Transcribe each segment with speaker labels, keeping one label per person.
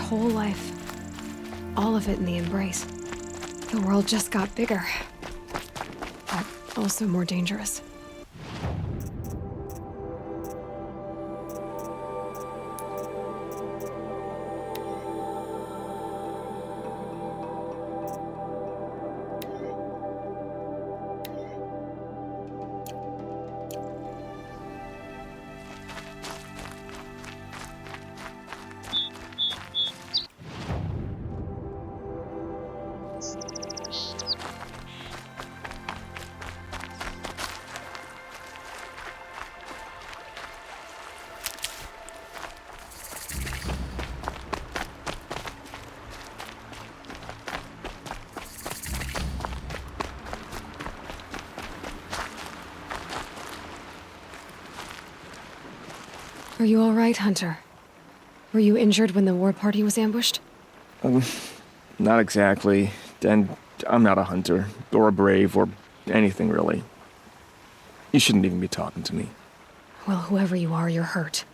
Speaker 1: whole life. All of it in the embrace. The world just got bigger. But also more dangerous. Are you all right, Hunter? Were you injured when the war party was ambushed?
Speaker 2: Not exactly. And I'm not a hunter, or a brave, or anything really. You shouldn't even be talking to me.
Speaker 1: Well, whoever you are, you're hurt.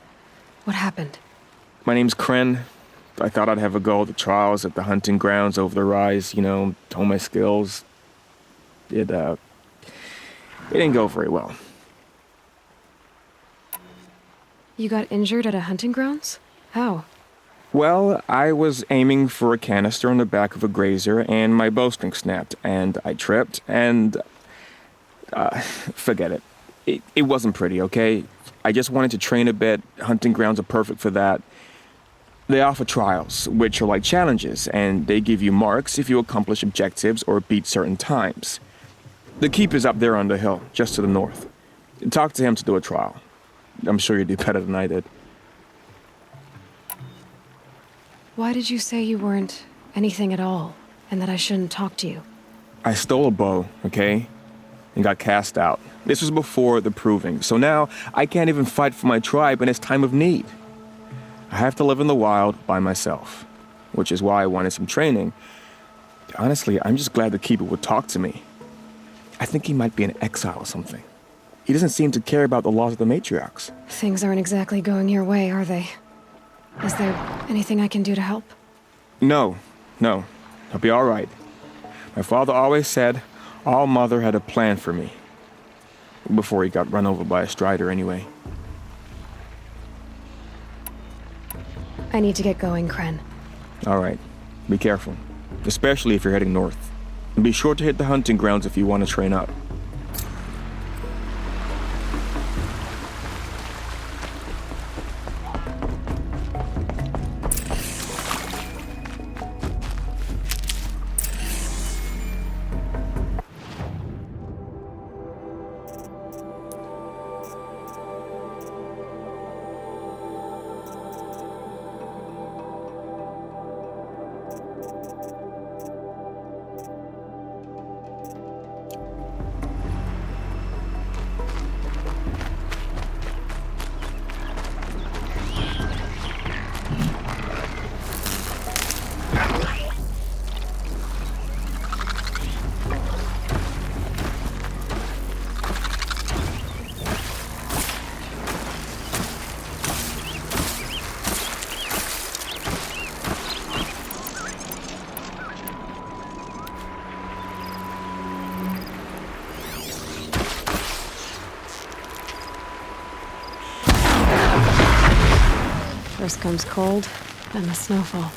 Speaker 1: What happened?
Speaker 2: My name's Kren. I thought I'd have a go at the trials at the hunting grounds over the rise, hone my skills. It didn't go very well.
Speaker 1: You got injured at a hunting grounds? How?
Speaker 2: Well, I was aiming for a canister on the back of a grazer, and my bowstring snapped, and I tripped, and... forget it. It wasn't pretty, okay? I just wanted to train a bit. Hunting grounds are perfect for that. They offer trials, which are like challenges, and they give you marks if you accomplish objectives or beat certain times. The keeper's up there on the hill, just to the north. Talk to him to do a trial. I'm sure you'd do better than I did.
Speaker 1: Why did you say you weren't anything at all, and that I shouldn't talk to you?
Speaker 2: I stole a bow, okay? And got cast out. This was before the proving, so now I can't even fight for my tribe in its time of need. I have to live in the wild by myself, which is why I wanted some training. Honestly, I'm just glad the keeper would talk to me. I think he might be in exile or something. He doesn't seem to care about the laws of the matriarchs.
Speaker 1: Things aren't exactly going your way, are they? Is there anything I can do to help?
Speaker 2: No. I'll be all right. My father always said All Mother had a plan for me. Before he got run over by a strider, anyway.
Speaker 1: I need to get going, Kren.
Speaker 2: All right. Be careful. Especially if you're heading north. And be sure to hit the hunting grounds if you want to train up.
Speaker 1: First comes cold, then the snowfall.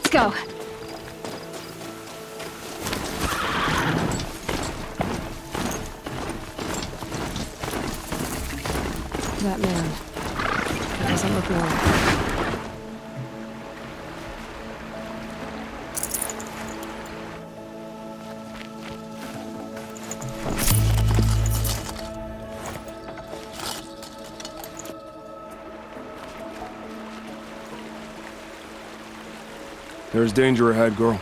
Speaker 1: Let's go. That man. He doesn't look normal.
Speaker 3: There's danger ahead, girl.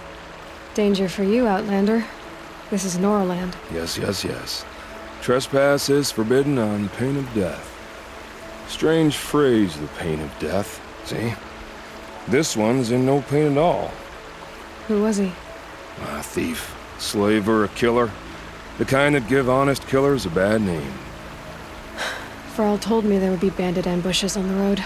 Speaker 1: Danger for you, Outlander. This is Norland.
Speaker 3: Yes, yes, yes. Trespass is forbidden on pain of death. Strange phrase, the pain of death. See? This one's in no pain at all.
Speaker 1: Who was he?
Speaker 3: A thief, slaver, a killer. The kind that give honest killers a bad name.
Speaker 1: Varl told me there would be bandit ambushes on the road.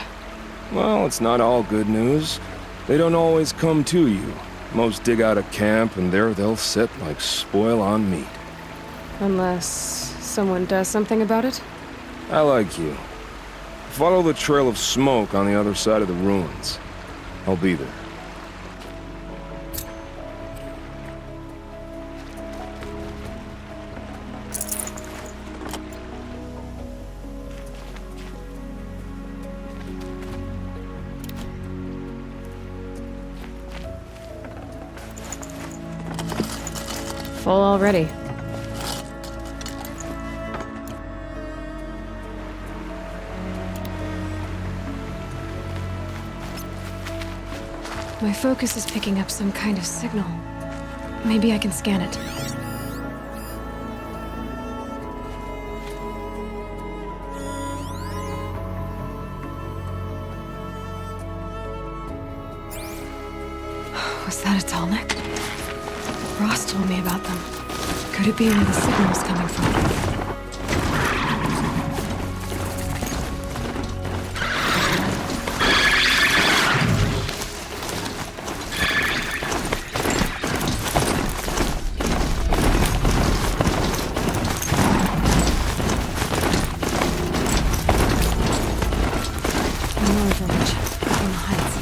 Speaker 3: Well, it's not all good news. They don't always come to you. Most dig out a camp, and there they'll sit like spoil on meat.
Speaker 1: Unless someone does something about it?
Speaker 3: I like you. Follow the trail of smoke on the other side of the ruins. I'll be there.
Speaker 1: Full already. My focus is picking up some kind of signal. Maybe I can scan it. Was that a Tallneck? Ross told me about them. Could it be where the signal's coming from? Another village, up in the heights.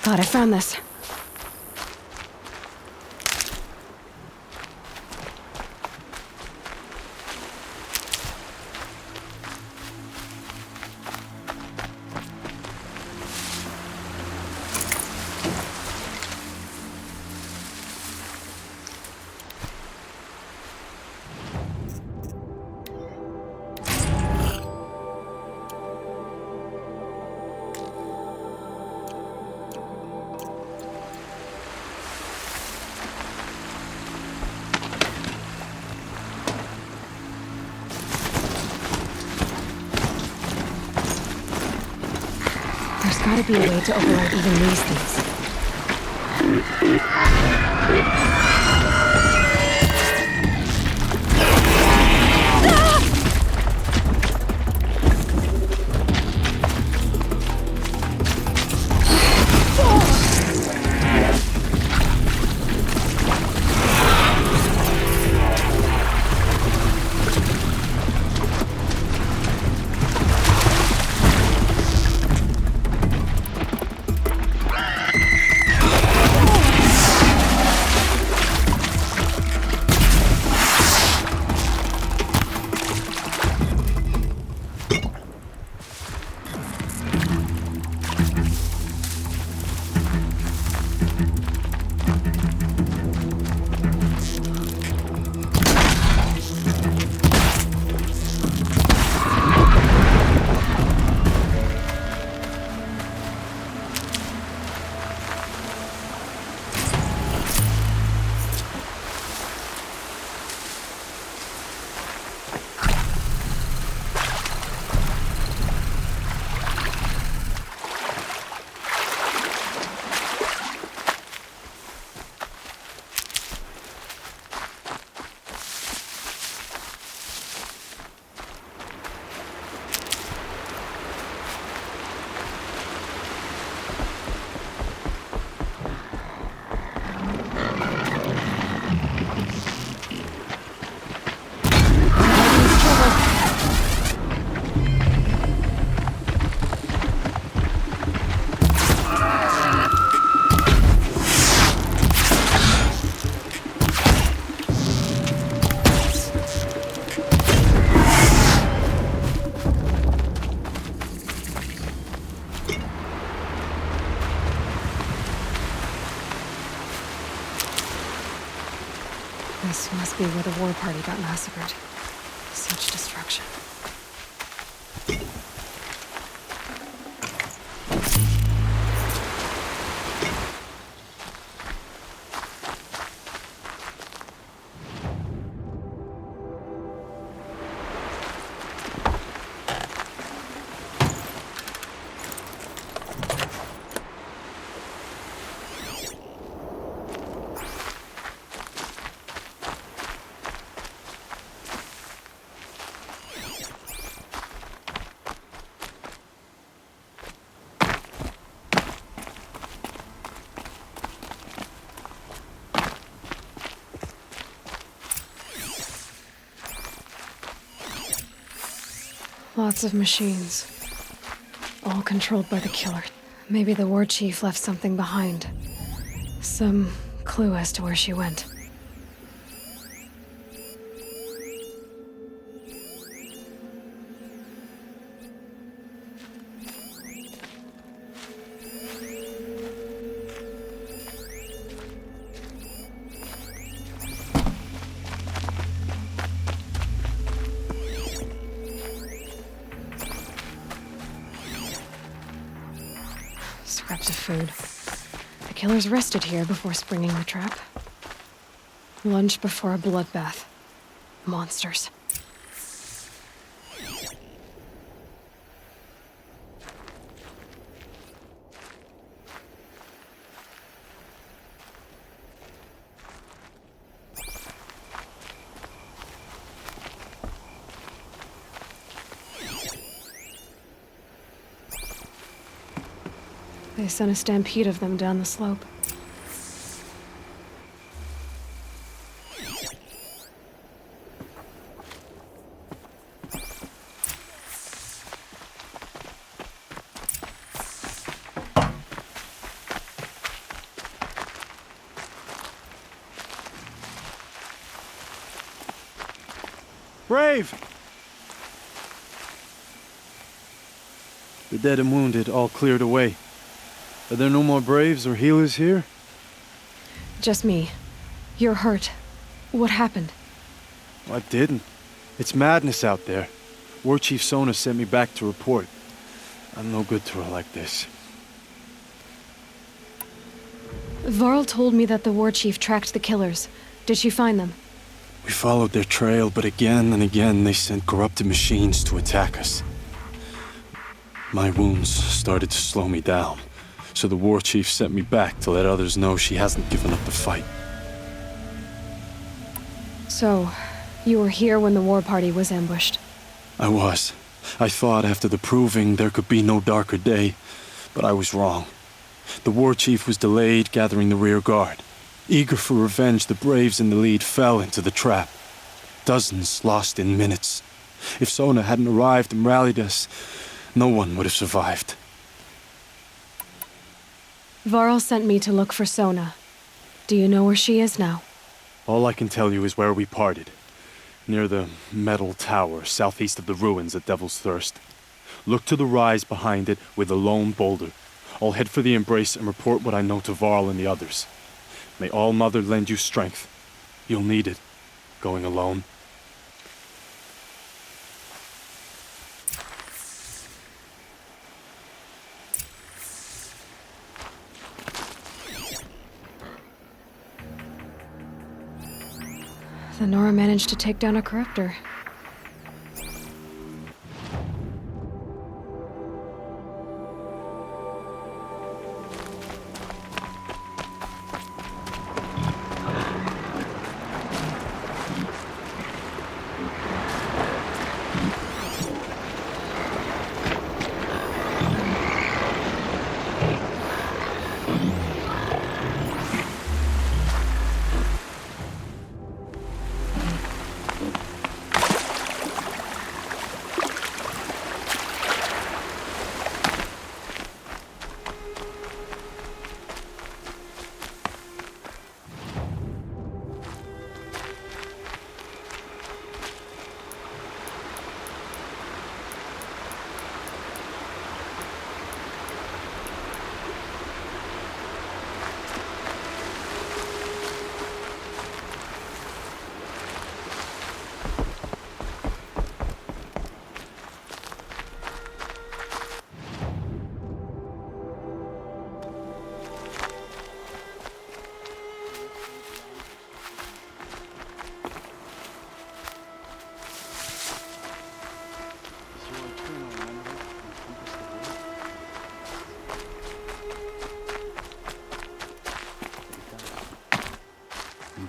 Speaker 1: Thought I found this. There's gotta be a way to override even these things. This must be where the war party got massacred. Such destruction. Lots of machines. All controlled by the killer. Maybe the war chief left something behind. Some clue as to where she went. Scraps of food. The killers rested here before springing the trap. Lunch before a bloodbath. Monsters. They sent a stampede of them down the slope.
Speaker 4: Brave! The dead and wounded all cleared away. Are there no more Braves or healers here?
Speaker 1: Just me. You're hurt. What happened?
Speaker 4: I didn't. It's madness out there. War Chief Sona sent me back to report. I'm no good to her like this.
Speaker 1: Varl told me that the war chief tracked the killers. Did she find them?
Speaker 4: We followed their trail, but again and again they sent corrupted machines to attack us. My wounds started to slow me down. So the war chief sent me back to let others know she hasn't given up the fight.
Speaker 1: So, you were here when the war party was ambushed?
Speaker 4: I was. I thought after the proving there could be no darker day, but I was wrong. The war chief was delayed gathering the rear guard. Eager for revenge, the Braves in the lead fell into the trap. Dozens lost in minutes. If Sona hadn't arrived and rallied us, no one would have survived.
Speaker 1: Varl sent me to look for Sona. Do you know where she is now?
Speaker 4: All I can tell you is where we parted. Near the metal tower, southeast of the ruins at Devil's Thirst. Look to the rise behind it with a lone boulder. I'll head for the Embrace and report what I know to Varl and the others. May All Mother lend you strength. You'll need it, going alone.
Speaker 1: The Nora managed to take down a corruptor.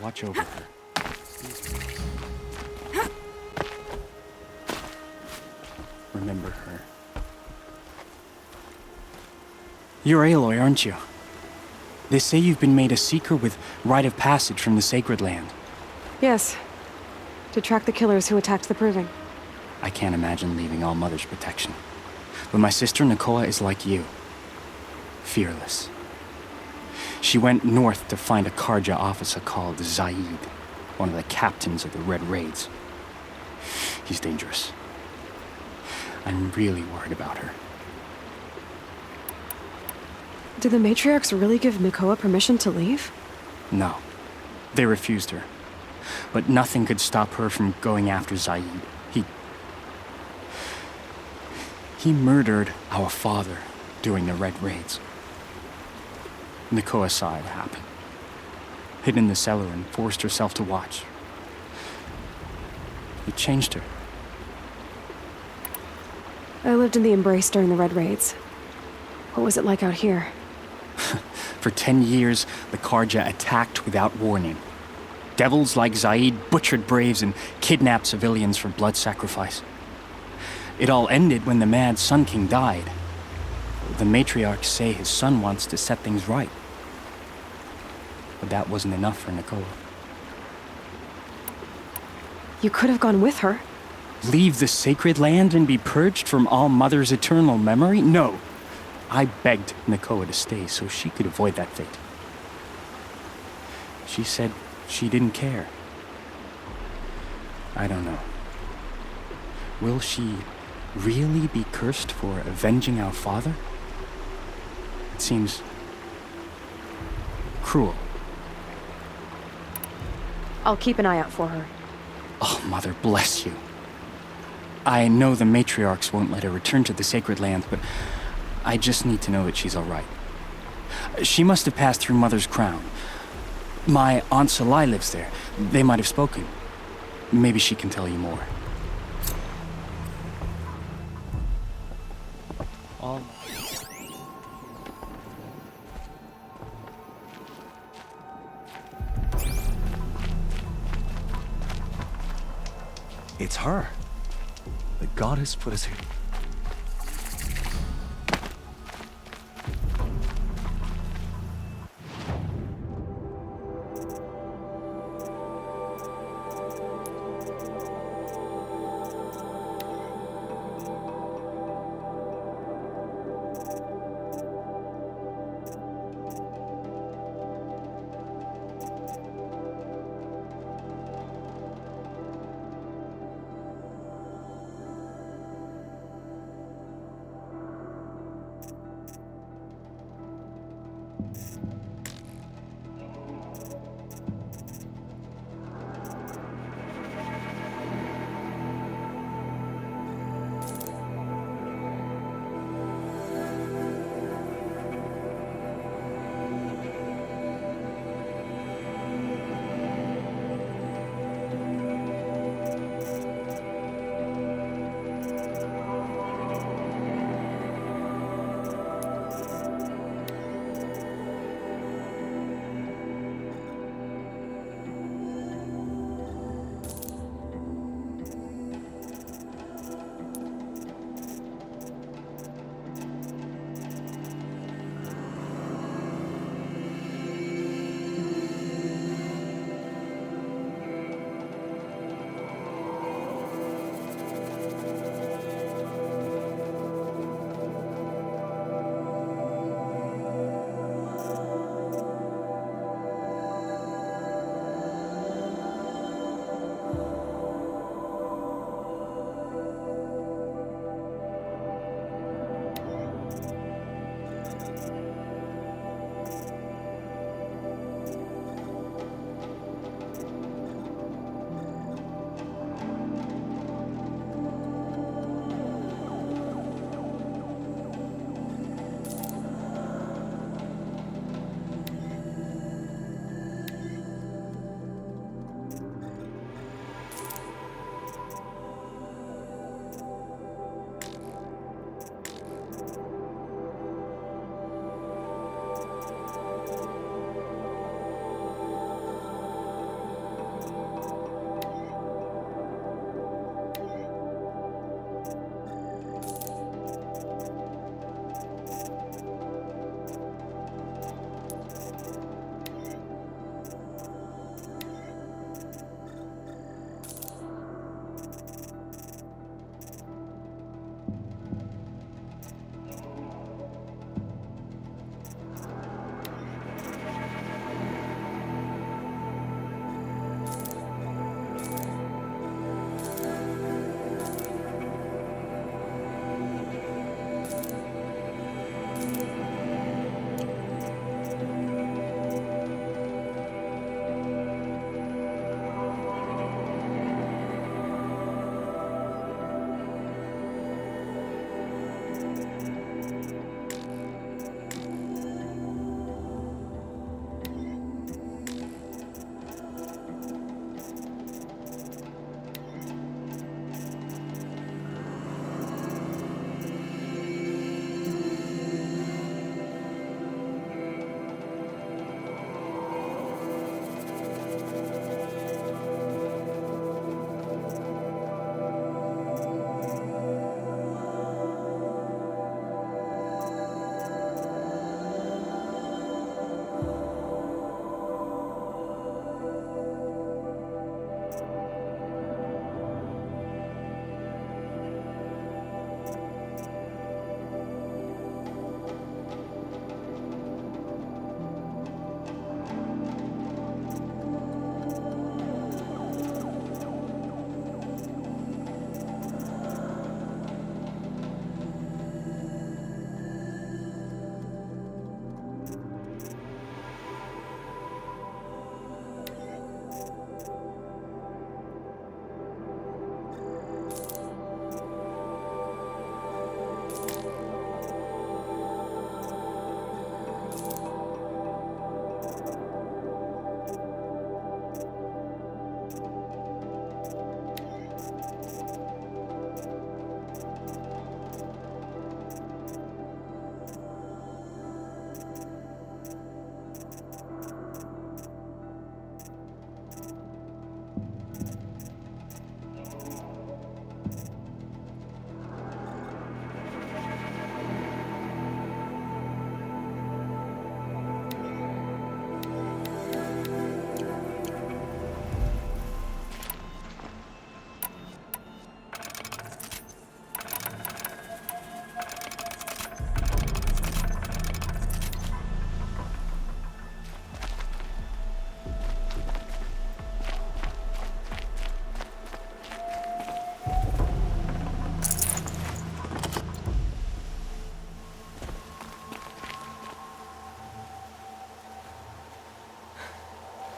Speaker 5: watch over her. Remember her. You're Aloy, aren't you? They say you've been made a seeker with rite of passage from the Sacred Land.
Speaker 1: Yes. To track the killers who attacked the Proving.
Speaker 5: I can't imagine leaving All Mother's protection. But my sister Nakoa is like you. Fearless. She went north to find a Carja officer called Zaid, one of the captains of the Red Raids. He's dangerous. I'm really worried about her.
Speaker 1: Did the Matriarchs really give Nakoa permission to leave?
Speaker 5: No. They refused her. But nothing could stop her from going after Zaid. He murdered our father during the Red Raids. Nakoa saw it happen. Hid in the cellar and forced herself to watch. It changed her.
Speaker 1: I lived in the Embrace during the Red Raids. What was it like out here?
Speaker 5: For 10 years, the Carja attacked without warning. Devils like Zaid butchered braves and kidnapped civilians for blood sacrifice. It all ended when the Mad Sun King died. The matriarchs say his son wants to set things right. But that wasn't enough for Nakoa.
Speaker 1: You could have gone with her.
Speaker 5: Leave the Sacred Land and be purged from All Mother's eternal memory? No. I begged Nakoa to stay so she could avoid that fate. She said she didn't care. I don't know. Will she really be cursed for avenging our father? It seems cruel.
Speaker 1: I'll keep an eye out for her.
Speaker 5: Oh, Mother bless you. I know the matriarchs won't let her return to the Sacred Land, but I just need to know that she's all right. She must have passed through Mother's crown. My Aunt Salai lives there. They might have spoken. Maybe she can tell you more. All...
Speaker 6: It's her. The goddess put us here.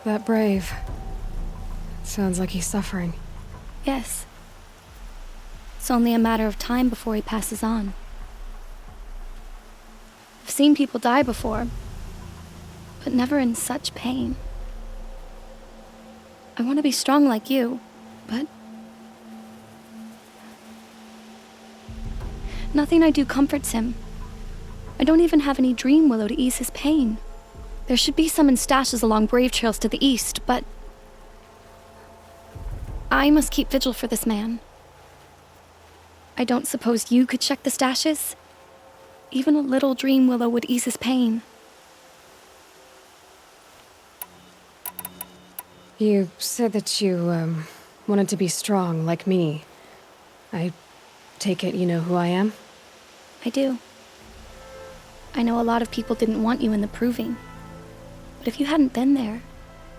Speaker 1: That brave. Sounds like he's suffering.
Speaker 7: Yes. It's only a matter of time before he passes on. I've seen people die before, but never in such pain. I want to be strong like you, but nothing I do comforts him. I don't even have any dream willow to ease his pain. There should be some in stashes along brave trails to the east, but I must keep vigil for this man. I don't suppose you could check the stashes? Even a little dream willow would ease his pain.
Speaker 1: You said that you, wanted to be strong like me. I take it you know who I am?
Speaker 7: I do. I know a lot of people didn't want you in the proving. But if you hadn't been there,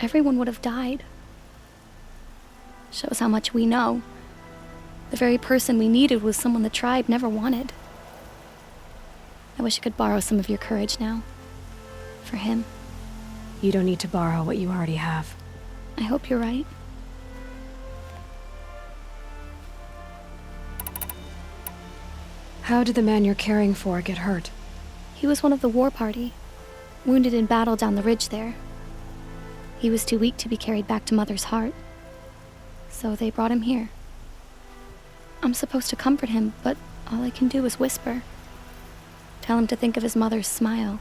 Speaker 7: everyone would have died. Shows how much we know. The very person we needed was someone the tribe never wanted. I wish I could borrow some of your courage now. For him.
Speaker 1: You don't need to borrow what you already have.
Speaker 7: I hope you're right.
Speaker 1: How did the man you're caring for get hurt?
Speaker 7: He was one of the war party, wounded in battle down the ridge there. He was too weak to be carried back to Mother's heart, so they brought him here. I'm supposed to comfort him, but all I can do is whisper. Tell him to think of his mother's smile.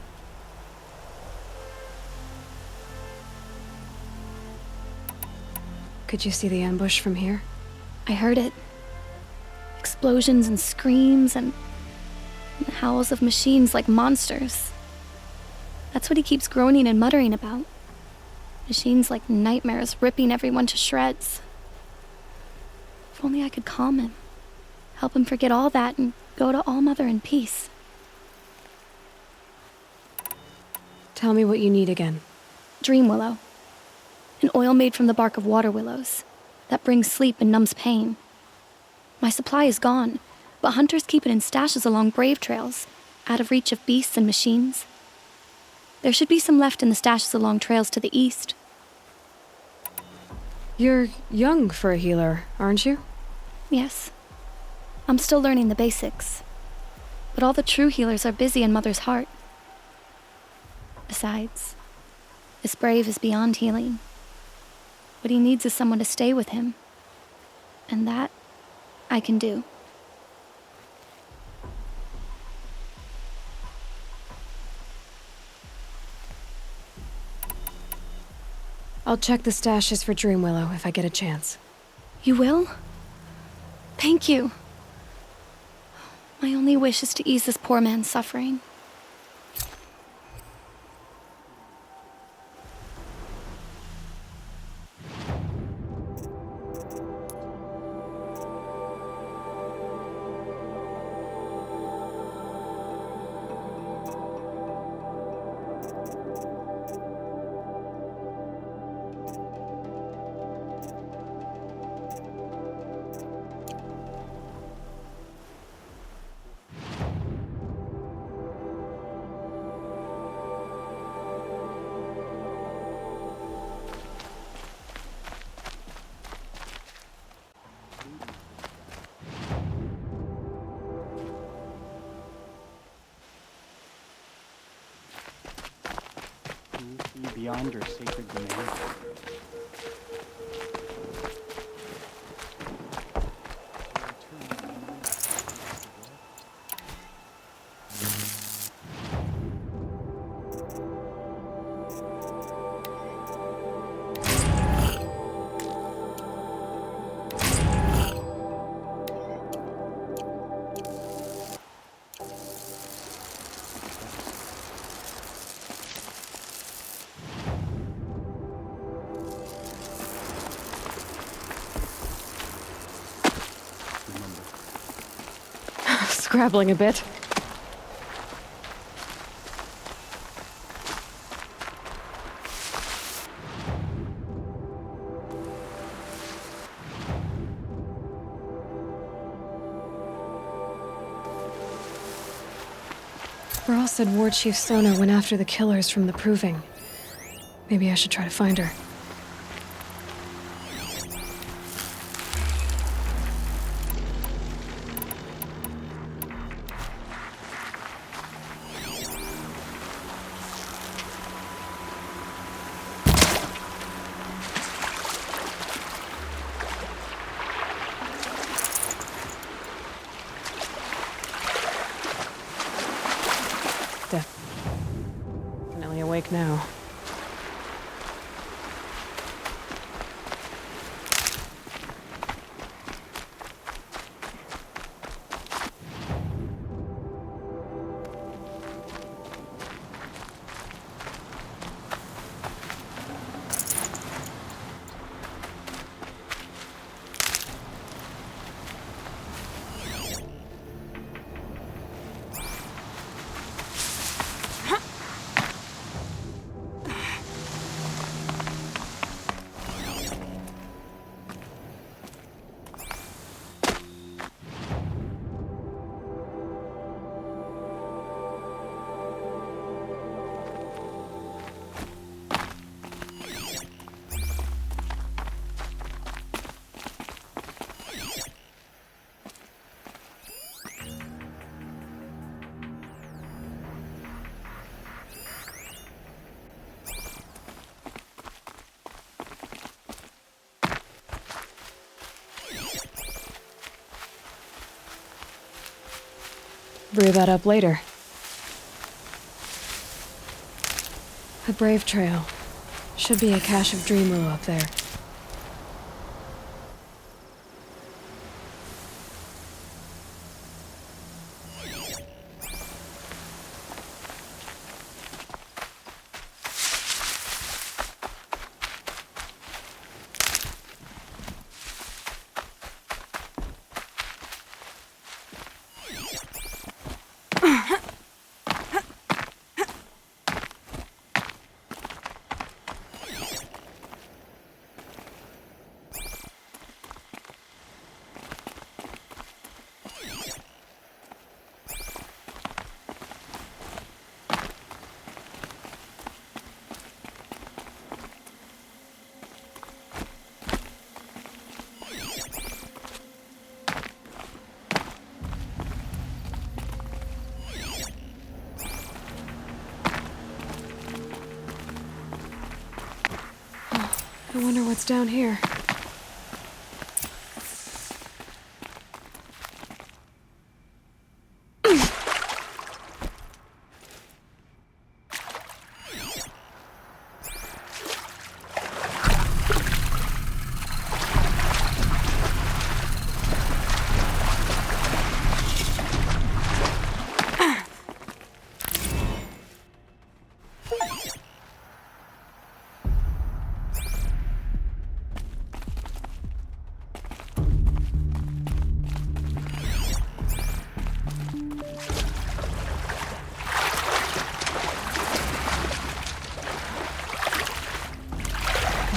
Speaker 1: Could you see the ambush from here?
Speaker 7: I heard it. Explosions and screams and howls of machines like monsters. That's what he keeps groaning and muttering about. Machines like nightmares ripping everyone to shreds. If only I could calm him. Help him forget all that and go to All Mother in peace.
Speaker 1: Tell me what you need again.
Speaker 7: Dream willow. An oil made from the bark of water willows that brings sleep and numbs pain. My supply is gone, but hunters keep it in stashes along brave trails, out of reach of beasts and machines. There should be some left in the stashes along trails to the east.
Speaker 1: You're young for a healer, aren't you?
Speaker 7: Yes. I'm still learning the basics. But all the true healers are busy in Mother's heart. Besides, this brave is beyond healing. What he needs is someone to stay with him. And that, I can do.
Speaker 1: I'll check the stashes for Dream Willow if I get a chance.
Speaker 7: You will? Thank you. My only wish is to ease this poor man's suffering.
Speaker 5: Beyond your sacred domain.
Speaker 1: Scrabbling a bit. Brawl said War Chief Sona went after the killers from the Proving. Maybe I should try to find her. stiff. Definitely awake now. Brew that up later. A brave trail. Should be a cache of Dreamwoo up there. I wonder what's down here.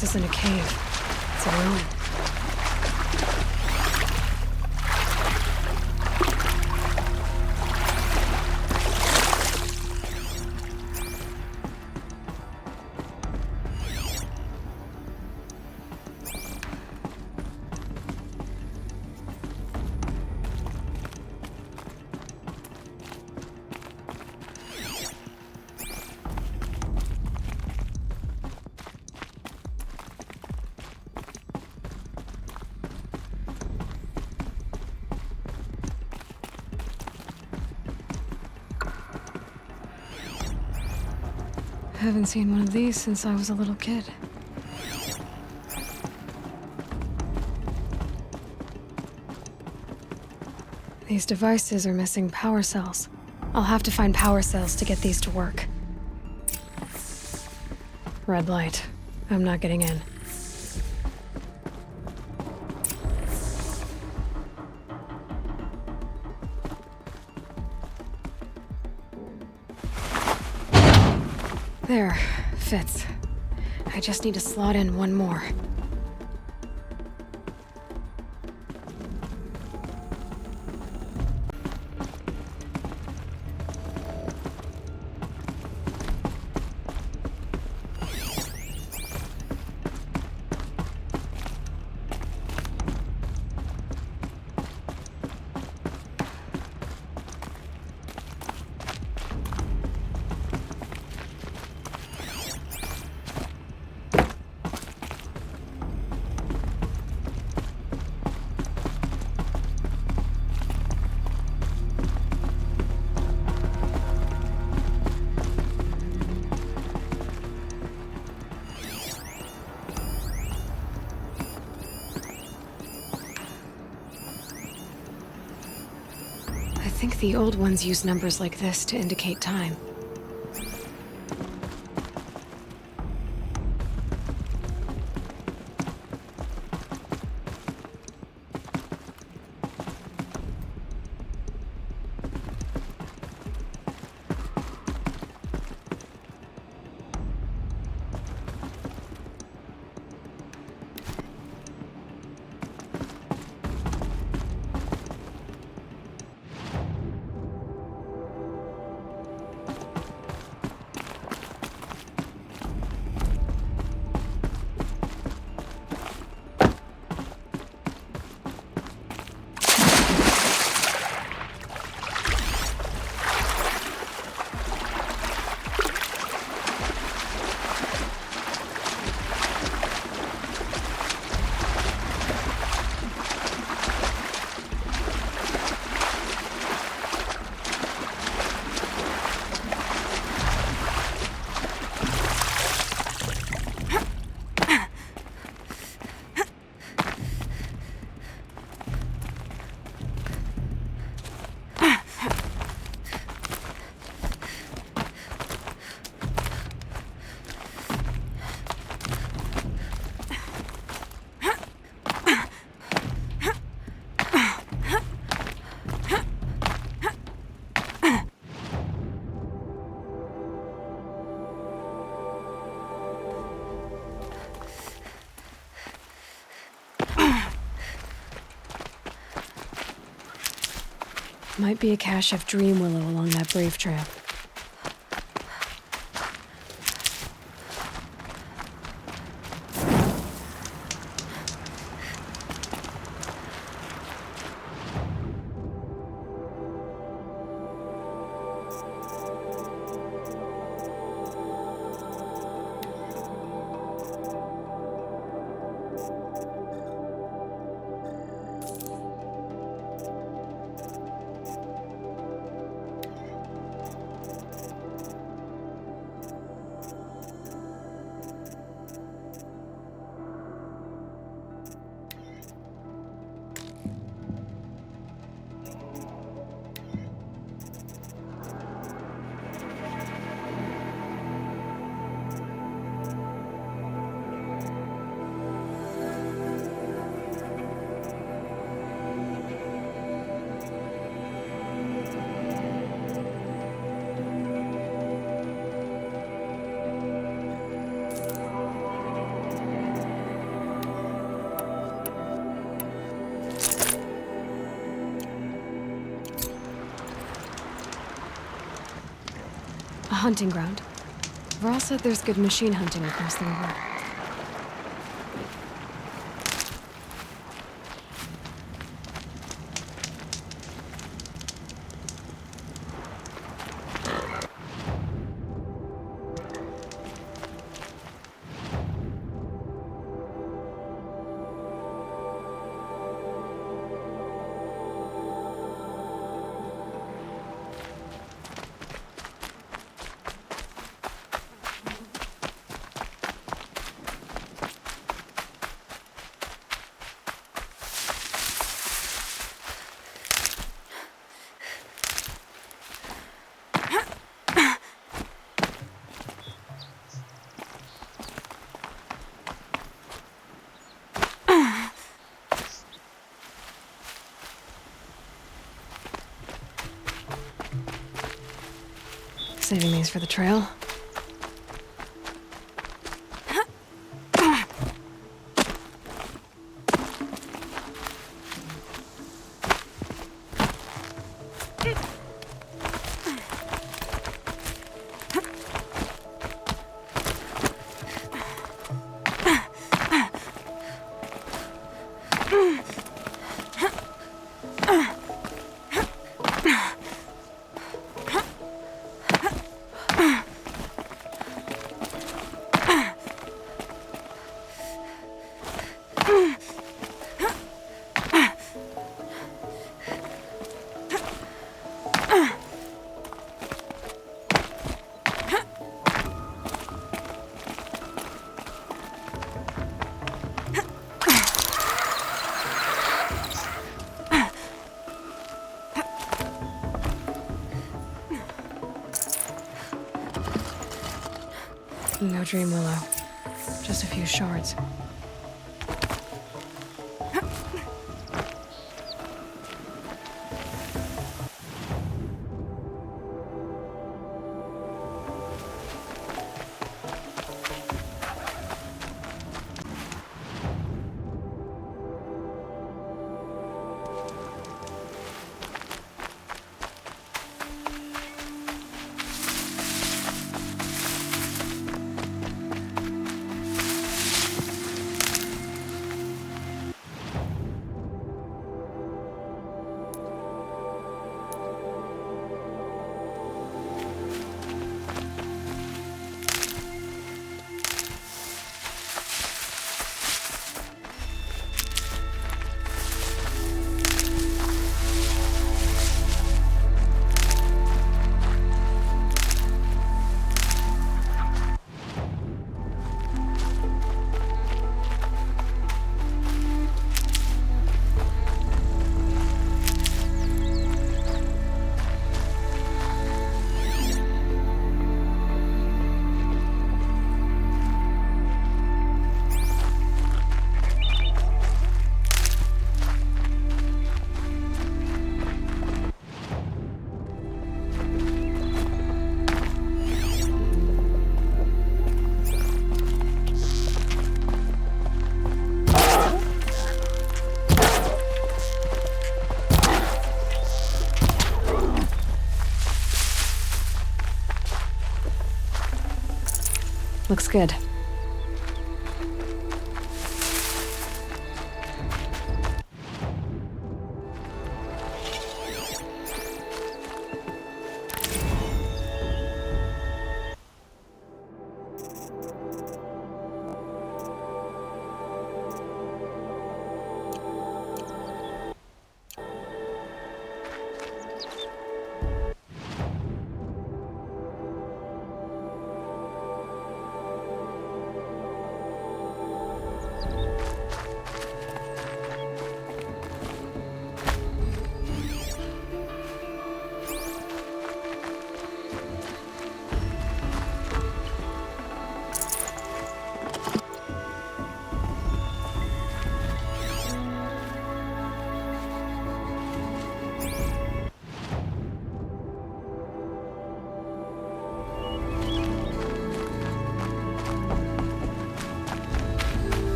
Speaker 1: This isn't a cave. It's a ruin. I haven't seen one of these since I was a little kid. These devices are missing power cells. I'll have to find power cells to get these to work. Red light. I'm not getting in. There. Fits. I just need to slot in one more. think the old ones used numbers like this to indicate time. Might be a cache of dream willow along that brave trail. A hunting ground. Varl said there's good machine hunting across the river. Saving these for the trail. No Dream Willow. Just a few shards. Looks good.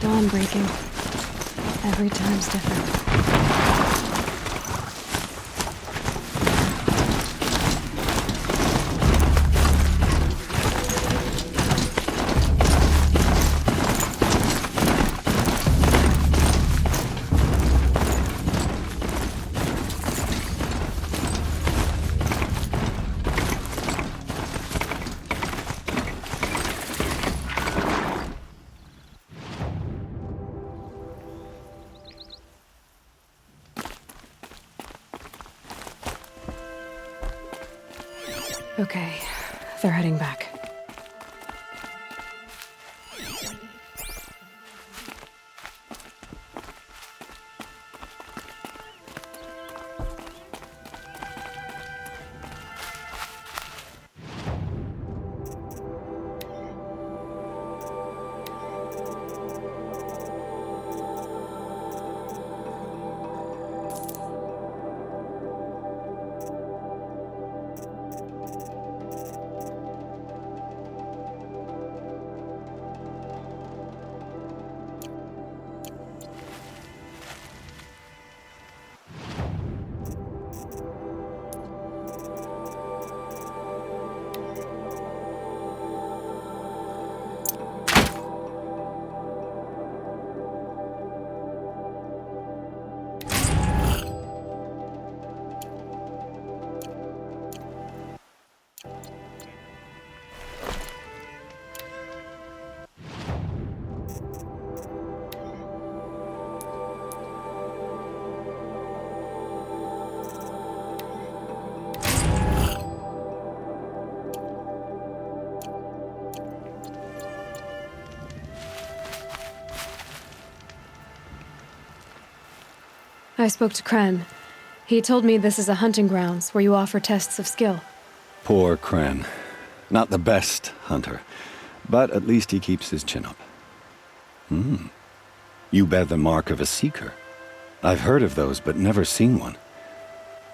Speaker 1: Dawn breaking. Every time's different. Okay, they're heading back. I spoke to Kren. He told me this is a hunting grounds where you offer tests of skill.
Speaker 8: Poor Kren. Not the best hunter, but at least he keeps his chin up. You bear the mark of a seeker. I've heard of those, but never seen one.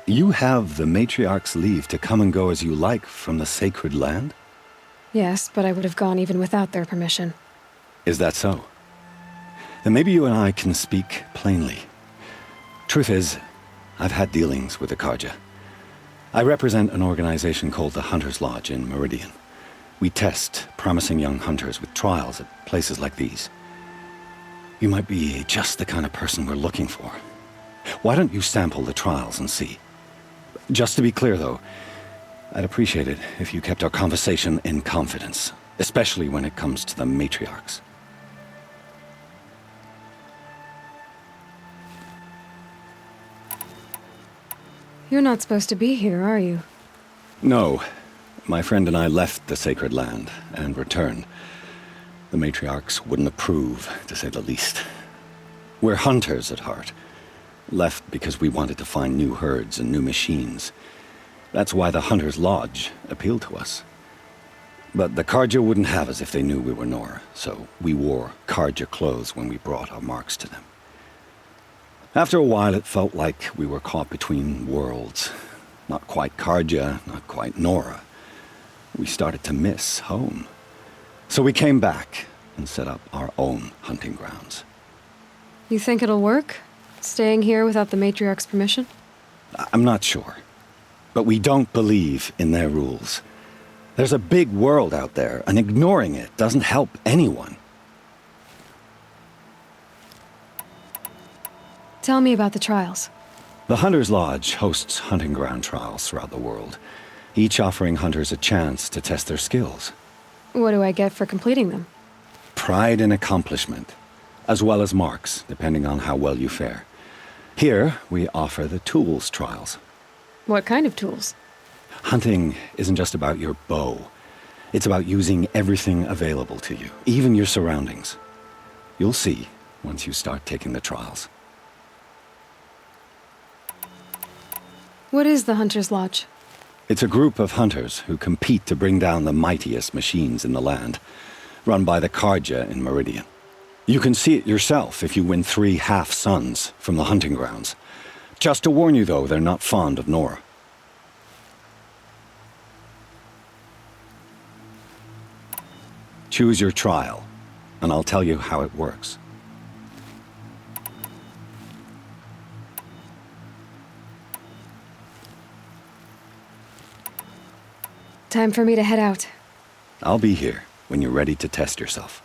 Speaker 8: You have the Matriarch's leave to come and go as you like from the sacred land?
Speaker 1: Yes, but I would have gone even without their permission.
Speaker 8: Is that so? Then maybe you and I can speak plainly. Truth is, I've had dealings with the Carja. I represent an organization called the Hunter's Lodge in Meridian. We test promising young hunters with trials at places like these. You might be just the kind of person we're looking for. Why don't you sample the trials and see? Just to be clear, though, I'd appreciate it if you kept our conversation in confidence, especially when it comes to the matriarchs.
Speaker 1: You're not supposed to be here, are you?
Speaker 8: No. My friend and I left the sacred land and returned. The matriarchs wouldn't approve, to say the least. We're hunters at heart. Left because we wanted to find new herds and new machines. That's why the Hunter's Lodge appealed to us. But the Carja wouldn't have us if they knew we were Nora, so we wore Carja clothes when we brought our marks to them. After a while, it felt like we were caught between worlds. Not quite Carja, not quite Nora. We started to miss home. So we came back and set up our own hunting grounds.
Speaker 1: You think it'll work? Staying here without the Matriarch's permission?
Speaker 8: I'm not sure. But we don't believe in their rules. There's a big world out there, and ignoring it doesn't help anyone.
Speaker 1: Tell me about the trials.
Speaker 8: The Hunter's Lodge hosts hunting ground trials throughout the world, each offering hunters a chance to test their skills.
Speaker 1: What do I get for completing them?
Speaker 8: Pride in accomplishment, as well as marks, depending on how well you fare. Here, we offer the tools trials.
Speaker 1: What kind of tools?
Speaker 8: Hunting isn't just about your bow. It's about using everything available to you, even your surroundings. You'll see once you start taking the trials.
Speaker 1: What is the Hunter's Lodge?
Speaker 8: It's a group of hunters who compete to bring down the mightiest machines in the land, run by the Carja in Meridian. You can see it yourself if you win 3 half-suns from the hunting grounds. Just to warn you, though, they're not fond of Nora. Choose your trial, and I'll tell you how it works.
Speaker 1: Time for me to head out.
Speaker 8: I'll be here when you're ready to test yourself.